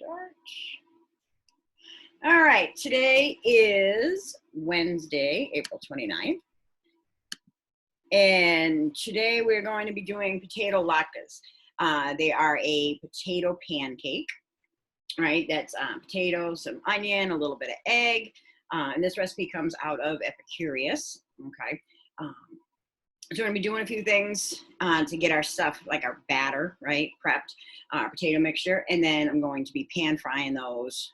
start. All right, today is Wednesday, April 29th. And today we're going to be doing potato latkes. They are a potato pancake, right? That's potatoes, some onion, a little bit of egg. And this recipe comes out of Epicurious, okay? So we're gonna be doing a few things to get our stuff, like our batter, right, prepped, our potato mixture, and then I'm going to be pan frying those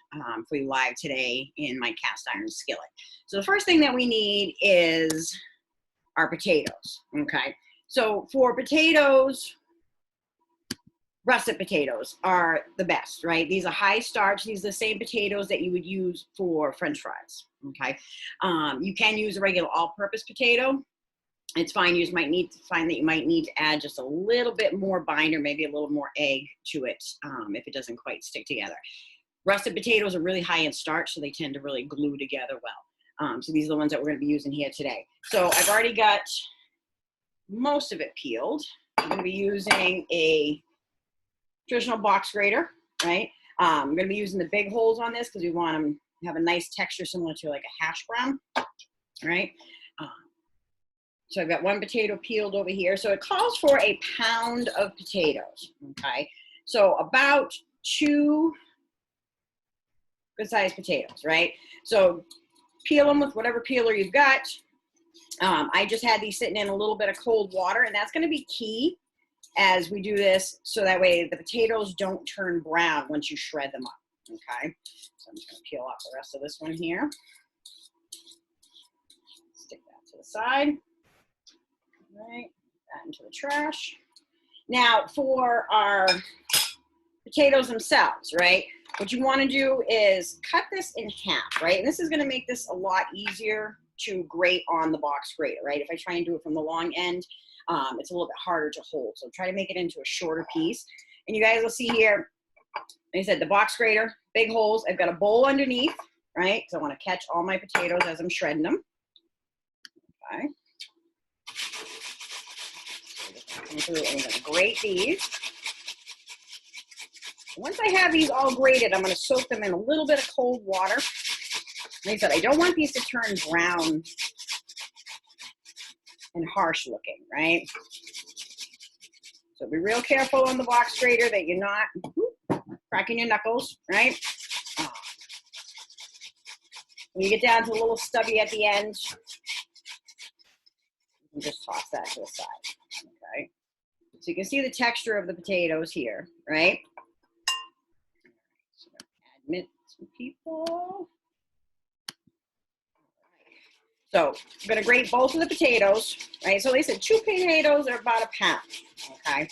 for you live today in my cast iron skillet. So the first thing that we need is our potatoes, okay? So for potatoes, russet potatoes are the best, right? These are high starch. These are the same potatoes that you would use for French fries, okay? You can use a regular all-purpose potato. It's fine. You just might need to find that you might need to add just a little bit more binder, maybe a little more egg to it if it doesn't quite stick together. Russet potatoes are really high in starch, so they tend to really glue together well. So these are the ones that we're going to be using here today. So I've already got most of it peeled. I'm going to be using a traditional box grater, right? I'm going to be using the big holes on this because we want them to have a nice texture similar to like a hash brown, right? So I've got one potato peeled over here. So it calls for a pound of potatoes, okay? So about 2 good-sized potatoes, right? So peel them with whatever peeler you've got. I just had these sitting in a little bit of cold water, and that's gonna be key as we do this, so that way the potatoes don't turn brown once you shred them up, okay? So I'm just gonna peel off the rest of this one here. Stick that to the side. Right, that into the trash. Now for our potatoes themselves, right, what you want to do is cut this in half, right? And this is going to make this a lot easier to grate on the box grater, right? If I try and do it from the long end, it's a little bit harder to hold. So try to make it into a shorter piece. And you guys will see here, like I said, the box grater, big holes. I've got a bowl underneath, right? Because I want to catch all my potatoes as I'm shredding them. Okay. Through, and I'm going to grate these. Once I have these all grated, I'm going to soak them in a little bit of cold water. Like I said, I don't want these to turn brown and harsh looking, right? So be real careful on the box grater that you're not cracking your knuckles, right? When you get down to a little stubby at the end, you can just toss that to the side, okay? So you can see the texture of the potatoes here, right? So admit some people. So I'm going to grate both of the potatoes, right? So they said 2 potatoes are about a pound, okay?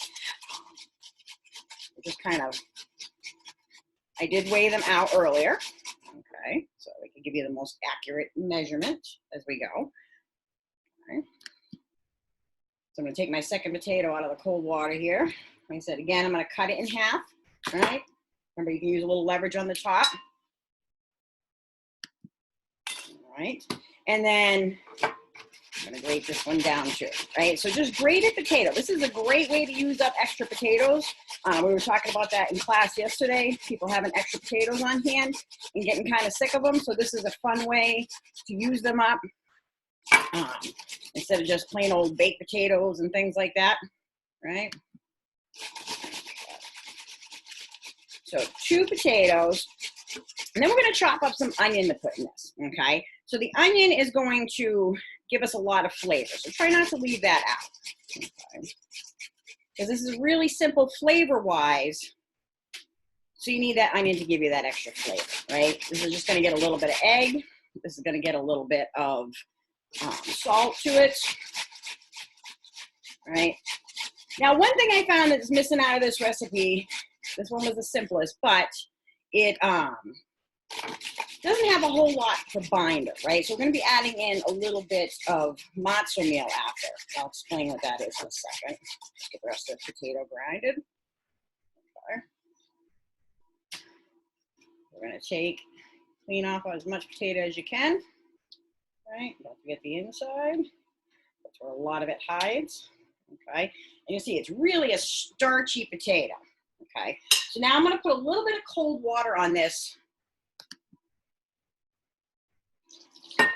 Just kind of, I did weigh them out earlier, okay? So we can give you the most accurate measurement as we go, okay? So I'm going to take my second potato out of the cold water here. Like I said, again, I'm going to cut it in half, right? Remember, you can use a little leverage on the top. All right. And then I'm going to grate this one down too, right? So just grated potato. This is a great way to use up extra potatoes. We were talking about that in class yesterday, people having extra potatoes on hand and getting kind of sick of them. So this is a fun way to use them up. Instead of just plain old baked potatoes and things like that, right? So 2 potatoes, and then we're going to chop up some onion to put in this, okay? So the onion is going to give us a lot of flavor, so try not to leave that out, okay? Because this is really simple flavor-wise, so you need that onion to give you that extra flavor, right? This is just going to get a little bit of egg. This is going to get a little bit of salt to it, right? Now, one thing I found that's missing out of this recipe, this one was the simplest, but it doesn't have a whole lot for binder, right? So we're going to be adding in a little bit of matzo meal after. I'll explain what that is in a second. Just get the rest of the potato grinded. Okay. We're going to clean off as much potato as you can. Right, don't forget the inside. That's where a lot of it hides. Okay, and you see it's really a starchy potato. Okay, So now I'm gonna put a little bit of cold water on this. Like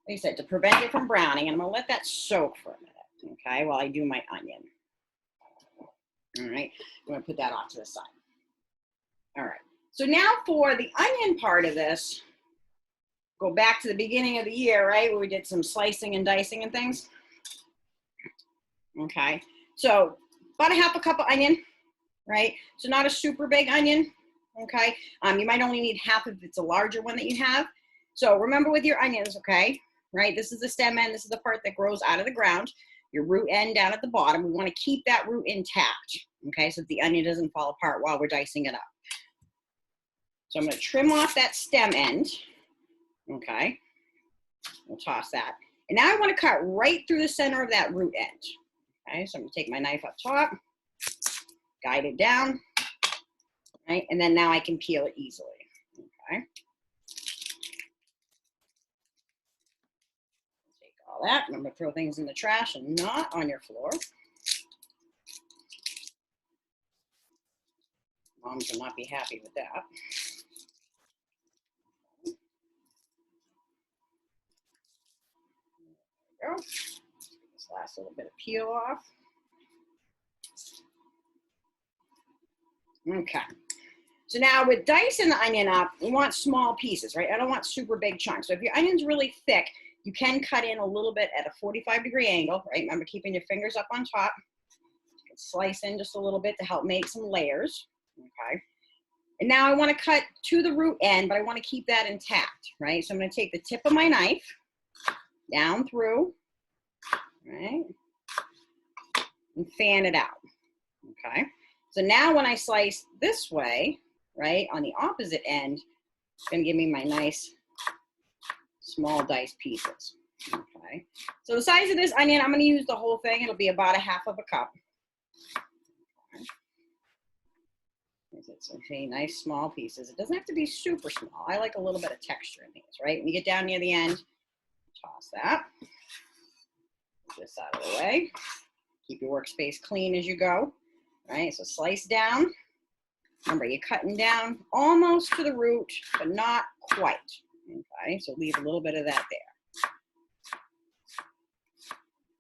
I said, to prevent it from browning, and I'm gonna let that soak for a minute, okay, while I do my onion. All right, I'm gonna put that off to the side. All right, so now for the onion part of this, go back to the beginning of the year, right, where we did some slicing and dicing and things. Okay, so about a half a cup of onion, right? So not a super big onion, okay? You might only need half if it's a larger one that you have. So remember with your onions, okay, right? This is the stem end. This is the part that grows out of the ground. Your root end down at the bottom. We want to keep that root intact, okay, so that the onion doesn't fall apart while we're dicing it up. So I'm going to trim off that stem end, okay? We'll toss that. And now I want to cut right through the center of that root end. Okay, so I'm going to take my knife up top, guide it down, right? And then now I can peel it easily, okay? Take all that, and I'm going to throw things in the trash and not on your floor. Moms will not be happy with that. There we go. This last little bit of peel off. Okay. So now with dicing the onion up, we want small pieces, right? I don't want super big chunks. So if your onion's really thick, you can cut in a little bit at a 45-degree angle, right? Remember keeping your fingers up on top. You can slice in just a little bit to help make some layers, okay? And now I want to cut to the root end, but I want to keep that intact, right? So I'm going to take the tip of my knife down through, right? And fan it out, okay? So now when I slice this way, right, on the opposite end, it's going to give me my nice small diced pieces, okay? So the size of this onion, I'm going to use the whole thing. It'll be about a half of a cup. It's okay, nice small pieces. It doesn't have to be super small. I like a little bit of texture in these, right? When you get down near the end, toss that. Get this out of the way. Keep your workspace clean as you go, right? So slice down. Remember, you're cutting down almost to the root, but not quite, okay? So leave a little bit of that there.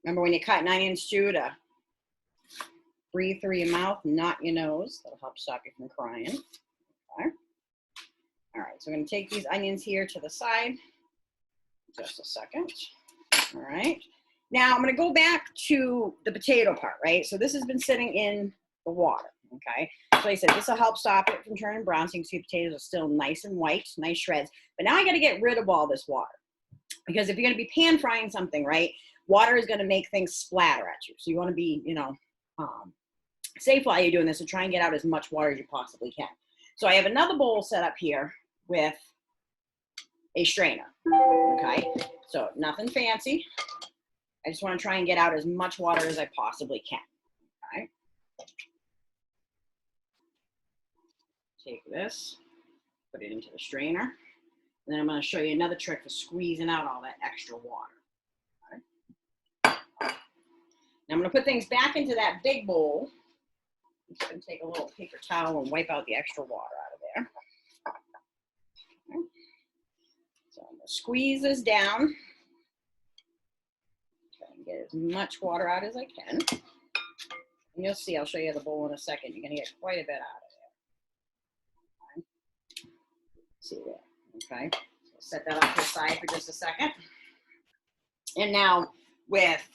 Remember when you cut an onion stew to breathe through your mouth, not your nose. That'll help stop you from crying, okay? All right, so I'm gonna take these onions here to the side. Just a second, all right? Now I'm gonna go back to the potato part, right? So this has been sitting in the water, okay? So like I said, this will help stop it from turning brown, so you can see the potatoes are still nice and white, nice shreds. But now I gotta get rid of all this water, because if you're gonna be pan frying something, right, water is gonna make things splatter at you. So you wanna be, you know, safe while you're doing this, and try and get out as much water as you possibly can. So I have another bowl set up here with a strainer, okay? So nothing fancy. I just want to try and get out as much water as I possibly can, okay? Take this, put it into the strainer, and then I'm going to show you another trick for squeezing out all that extra water, okay? Now I'm going to put things back into that big bowl. I'm just going to take a little paper towel and wipe out the extra water out of there. Okay. So I'm going to squeeze this down. Try and get as much water out as I can. And you'll see, I'll show you the bowl in a second. You're going to get quite a bit out of there. Okay. See there. Okay. So set that off to the side for just a second. And now with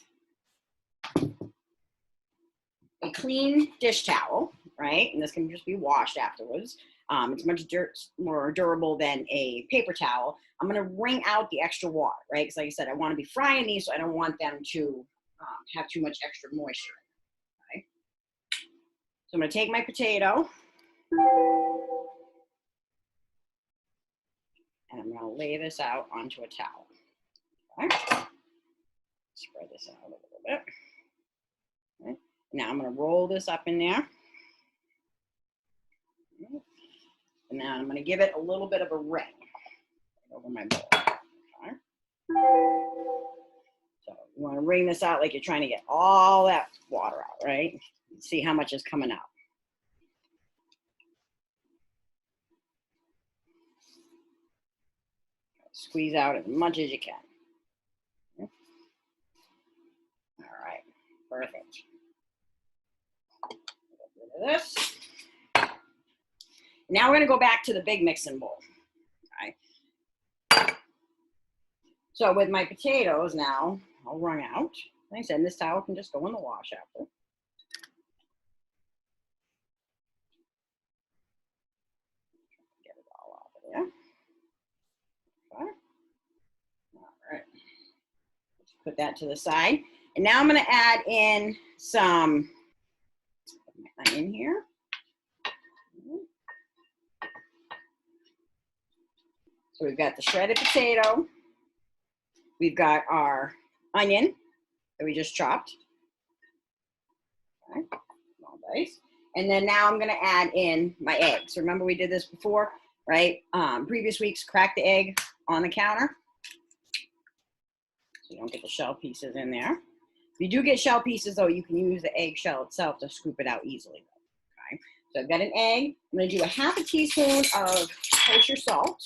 a clean dish towel, right? And this can just be washed afterwards. It's much more durable than a paper towel. I'm going to wring out the extra water, right? Because like I said, I want to be frying these, so I don't want them to have too much extra moisture. Okay? So I'm going to take my potato, and I'm going to lay this out onto a towel. Okay? Spread this out a little bit. Okay? Now I'm going to roll this up in there. Okay? And now I'm going to give it a little bit of a ring over my bowl. Okay? So you want to wring this out like you're trying to get all that water out, right? See how much is coming out. Squeeze out as much as you can. All right, perfect. Get rid of this. Now we're gonna go back to the big mixing bowl. Okay. So with my potatoes now, I'll wrung out. Like I said, this towel can just go in the wash after. Get it all off of there. Okay. All right. Let's put that to the side. And now I'm going to add in some onion here. So we've got the shredded potato. We've got our onion that we just chopped. Okay, small dice. And then now I'm going to add in my eggs. Remember we did this before, right? Previous weeks, crack the egg on the counter, so you don't get the shell pieces in there. If you do get shell pieces, though, you can use the egg shell itself to scoop it out easily. Okay, so I've got an egg. I'm going to do a half a teaspoon of kosher salt.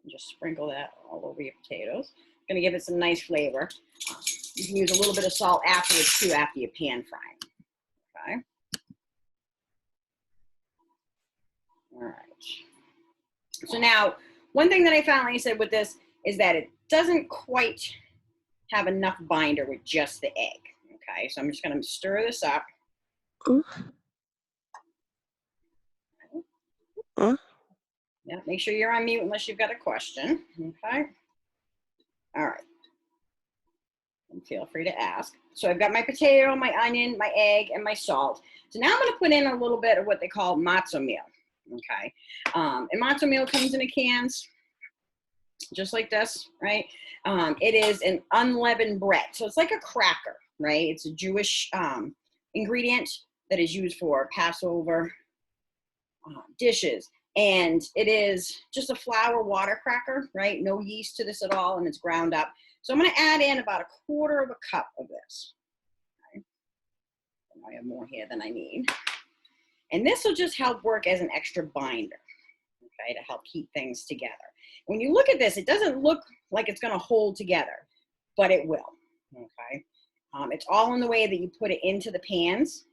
Just sprinkle that all over your potatoes. Going to give it some nice flavor. You can use a little bit of salt afterwards too, after you pan fry it. Okay. All right. So now, one thing that I found, like I said, with this is that it doesn't quite have enough binder with just the egg. Okay, so I'm just going to stir this up. Yeah, make sure you're on mute unless you've got a question. Okay. All right. And feel free to ask. So I've got my potato, my onion, my egg, and my salt. So now I'm going to put in a little bit of what they call matzo meal. Okay. And matzo meal comes in a cans, just like this, right? It is an unleavened bread. So it's like a cracker, right? It's a Jewish ingredient that is used for Passover dishes. And it is just a flour water cracker, right? No yeast to this at all, and it's ground up. So I'm going to add in about 1/4 of a cup of this. Okay. I have more here than I need. And this will just help work as an extra binder, okay, to help keep things together. When you look at this, it doesn't look like it's going to hold together, but it will, okay? It's all in the way that you put it into the pans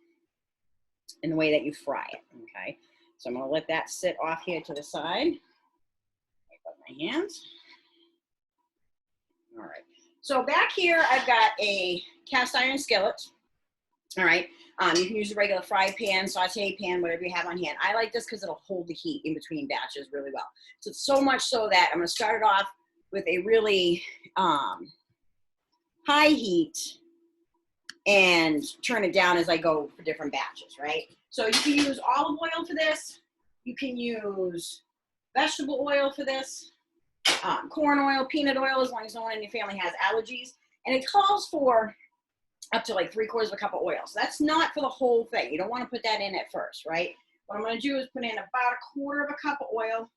and the way that you fry it, okay? So I'm going to let that sit off here to the side. Wipe up my hands. All right. So back here, I've got a cast iron skillet. All right. You can use a regular fry pan, saute pan, whatever you have on hand. I like this because it'll hold the heat in between batches really well. So much so that I'm going to start it off with a really high heat and turn it down as I go for different batches, right? So you can use olive oil for this. You can use vegetable oil for this, corn oil, peanut oil, as long as no one in your family has allergies. And it calls for up to like 3/4 of a cup of oil. So that's not for the whole thing. You don't want to put that in at first, right? What I'm going to do is put in about 1/4 of a cup of oil,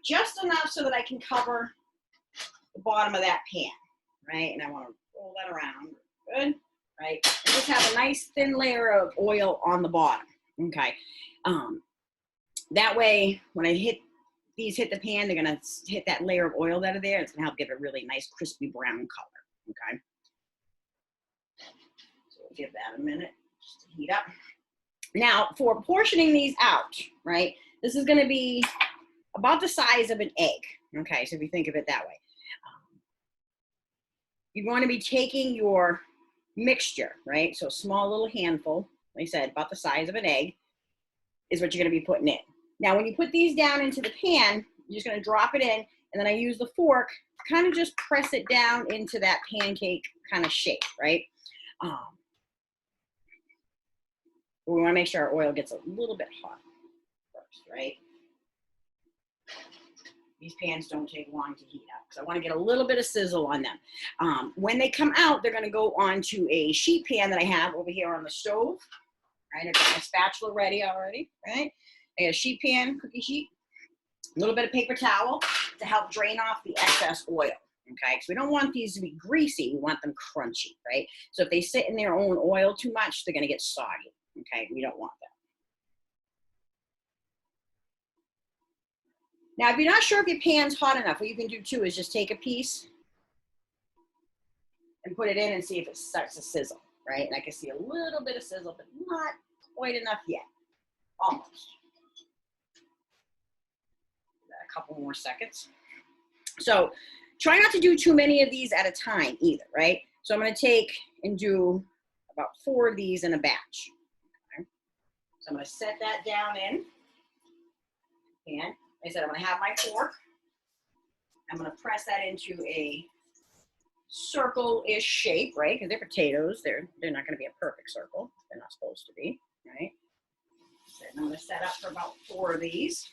just enough so that I can cover the bottom of that pan, right? And I want to roll that around. Good, right? And just have a nice thin layer of oil on the bottom, okay? That way, when these hit the pan, they're going to hit that layer of oil that are there. It's going to help give it a really nice crispy brown color, okay? So we'll give that a minute just to heat up. Now, for portioning these out, right, this is going to be about the size of an egg, okay? So if you think of it that way. You're going to be taking your mixture, right? So a small little handful, like I said, about the size of an egg, is what you're going to be putting in. Now, when you put these down into the pan, you're just going to drop it in, and then I use the fork to kind of just press it down into that pancake kind of shape, right? We want to make sure our oil gets a little bit hot first, right? These pans don't take long to heat up, because I want to get a little bit of sizzle on them. When they come out, they're going to go onto a sheet pan that I have over here on the stove. Right, I've got my spatula ready already, right? I got a sheet pan, cookie sheet, a little bit of paper towel to help drain off the excess oil, okay? Because we don't want these to be greasy, we want them crunchy, right? So if they sit in their own oil too much, they're going to get soggy, okay? We don't want that. Now, if you're not sure if your pan's hot enough, what you can do too is just take a piece and put it in and see if it starts to sizzle, right? And I can see a little bit of sizzle, but not quite enough yet. Almost. A couple more seconds. So try not to do too many of these at a time either, right? So I'm going to take and do about 4 of these in a batch. Okay? So I'm going to set that down in. And like I said, I'm going to have my fork. I'm going to press that into a circle-ish shape, right? Because they're potatoes. They're not going to be a perfect circle. They're not supposed to be, right? So I'm going to set up for about 4 of these.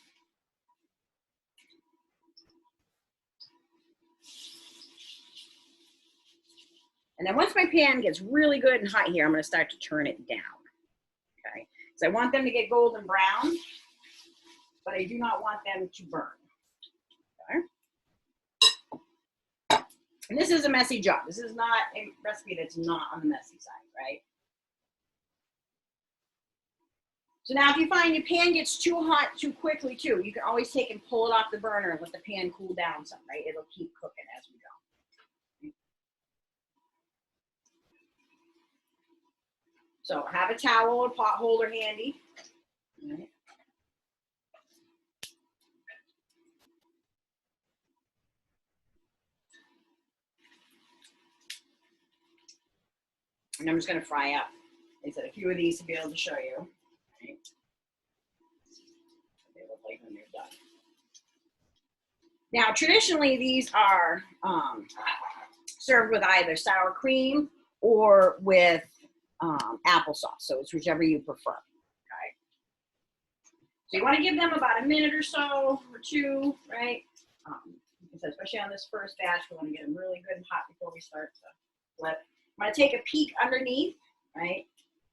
And then once my pan gets really good and hot here, I'm going to start to turn it down, okay? So I want them to get golden brown, but I do not want them to burn, okay? And this is a messy job. This is not a recipe that's not on the messy side, right? So now if you find your pan gets too hot too quickly too, you can always take and pull it off the burner and let the pan cool down some, right? It'll keep cooking as we go. So have a towel or pot holder handy. Right. And I'm just going to fry up. I said a few of these to be able to show you. Right. They look like when they're done. Now, traditionally, these are served with either sour cream or with applesauce. So it's whichever you prefer. Okay. So you want to give them about a minute or so or 2, right? Especially on this first batch, we want to get them really good and hot before we start to flip. I'm going to take a peek underneath, right?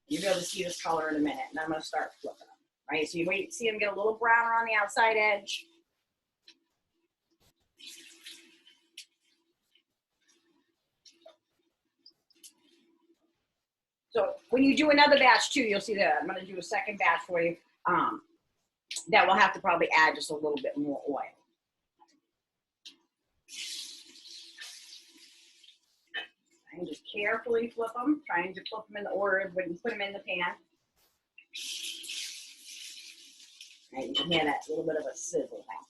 You'll be able to see this color in a minute, and I'm going to start flipping them, right? So you wait, see them get a little browner on the outside edge. So when you do another batch too, you'll see that I'm going to do a second batch for you. That will have to probably add just a little bit more oil. And just carefully flip them, trying to flip them in the order of when you put them in the pan. And you can hear that little bit of a sizzle happen.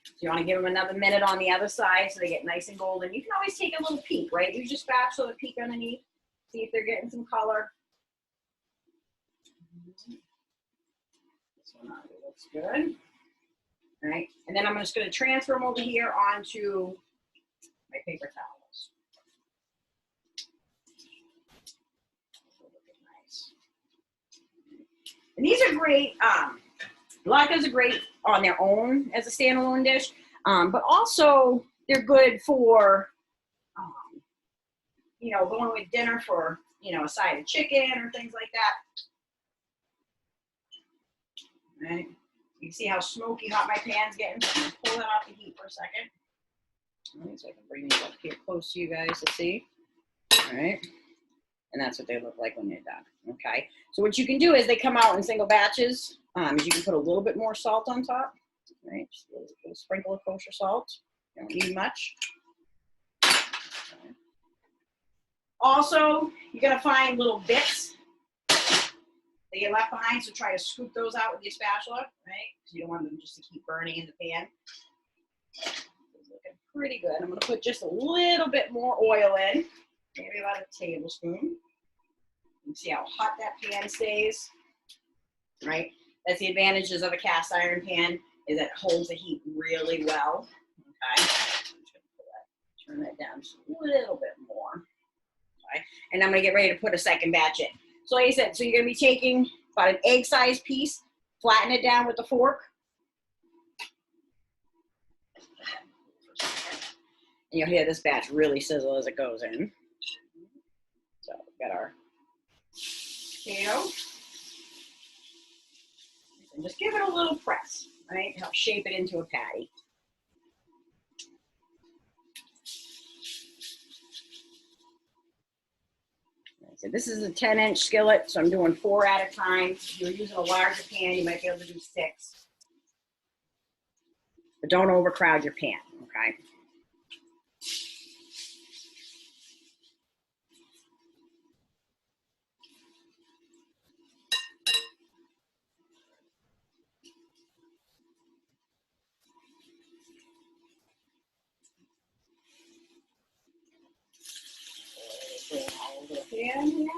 So you want to give them another minute on the other side so they get nice and golden. You can always take a little peek, right? Use your spatula to peek underneath, see if they're getting some color. This one looks good. All right, and then I'm just going to transfer them over here onto my paper towels. Nice. And these are great. Latkes are great on their own as a standalone dish, but also they're good for, you know, going with dinner for, you know, a side of chicken or things like that. All right. You can see how smoky hot my pan's getting. So I'm going to pull that off the heat for a second. All right, so I can bring these up here close to you guys to see. All right. And that's what they look like when they're done. Okay. So what you can do is they come out in single batches. Is you can put a little bit more salt on top. Right. Just a little sprinkle of kosher salt. You don't need much. Okay. Also, you're going to find little bits that get left behind, so try to scoop those out with your spatula, right? Because you don't want them just to keep burning in the pan. It's looking pretty good. I'm going to put just a little bit more oil in, maybe about a tablespoon. You can see how hot that pan stays, right? That's the advantages of a cast iron pan, is that it holds the heat really well. Okay, I'm just going to turn that down just a little bit more. Okay, and I'm going to get ready to put a second batch in. So like I said, so you're going to be taking about an egg-sized piece, flatten it down with a fork. And you'll hear this batch really sizzle as it goes in. So we've got our potato. And just give it a little press, right? Help shape it into a patty. So this is a 10-inch skillet, so I'm doing 4 at a time. If you're using a larger pan, you might be able to do 6. But don't overcrowd your pan, okay? Bring all over the pan here.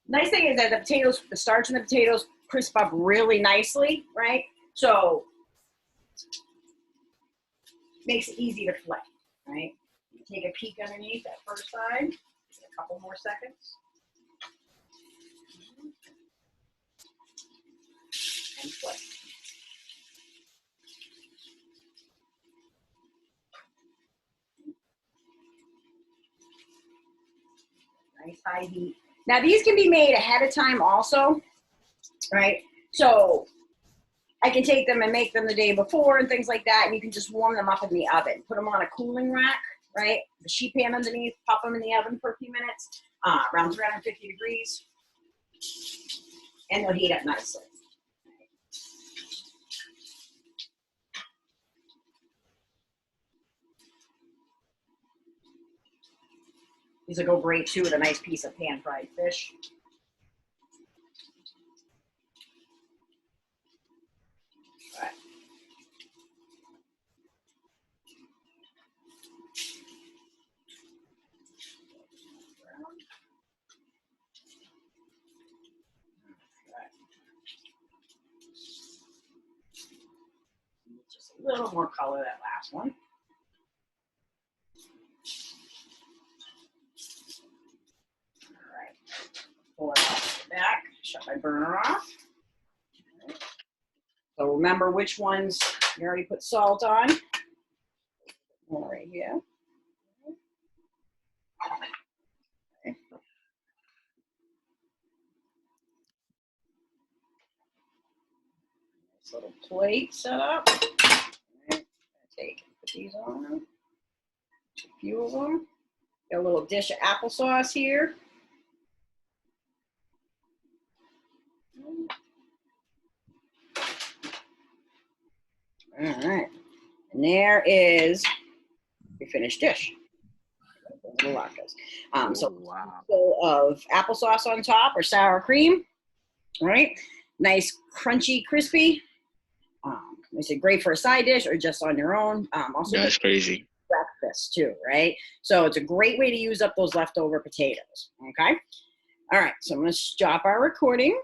Nice thing is that the potatoes, the starch in the potatoes crisp up really nicely, right? So makes it easy to flip, right? Take a peek underneath that first side. A couple more seconds. And flip. Nice high heat. Now these can be made ahead of time also, right? So I can take them and make them the day before and things like that, and you can just warm them up in the oven. Put them on a cooling rack, right? The sheet pan underneath, pop them in the oven for a few minutes, around 350 degrees, and they'll heat up nicely. These will go great too with a nice piece of pan-fried fish. Right. Just a little more color that last one. All right. Pull it off the back. Shut my burner off. So remember which ones you already put salt on. More right here. Okay. Nice little plate set up. Right. Put these on. A few of them. Got a little dish of applesauce here. All right. And there is your finished dish. The Latkes. So of applesauce on top or sour cream, right? Nice, crunchy, crispy. I said great for a side dish or just on your own. Also, that's crazy. Breakfast too, right? So it's a great way to use up those leftover potatoes. Okay. All right. So I'm going to stop our recording.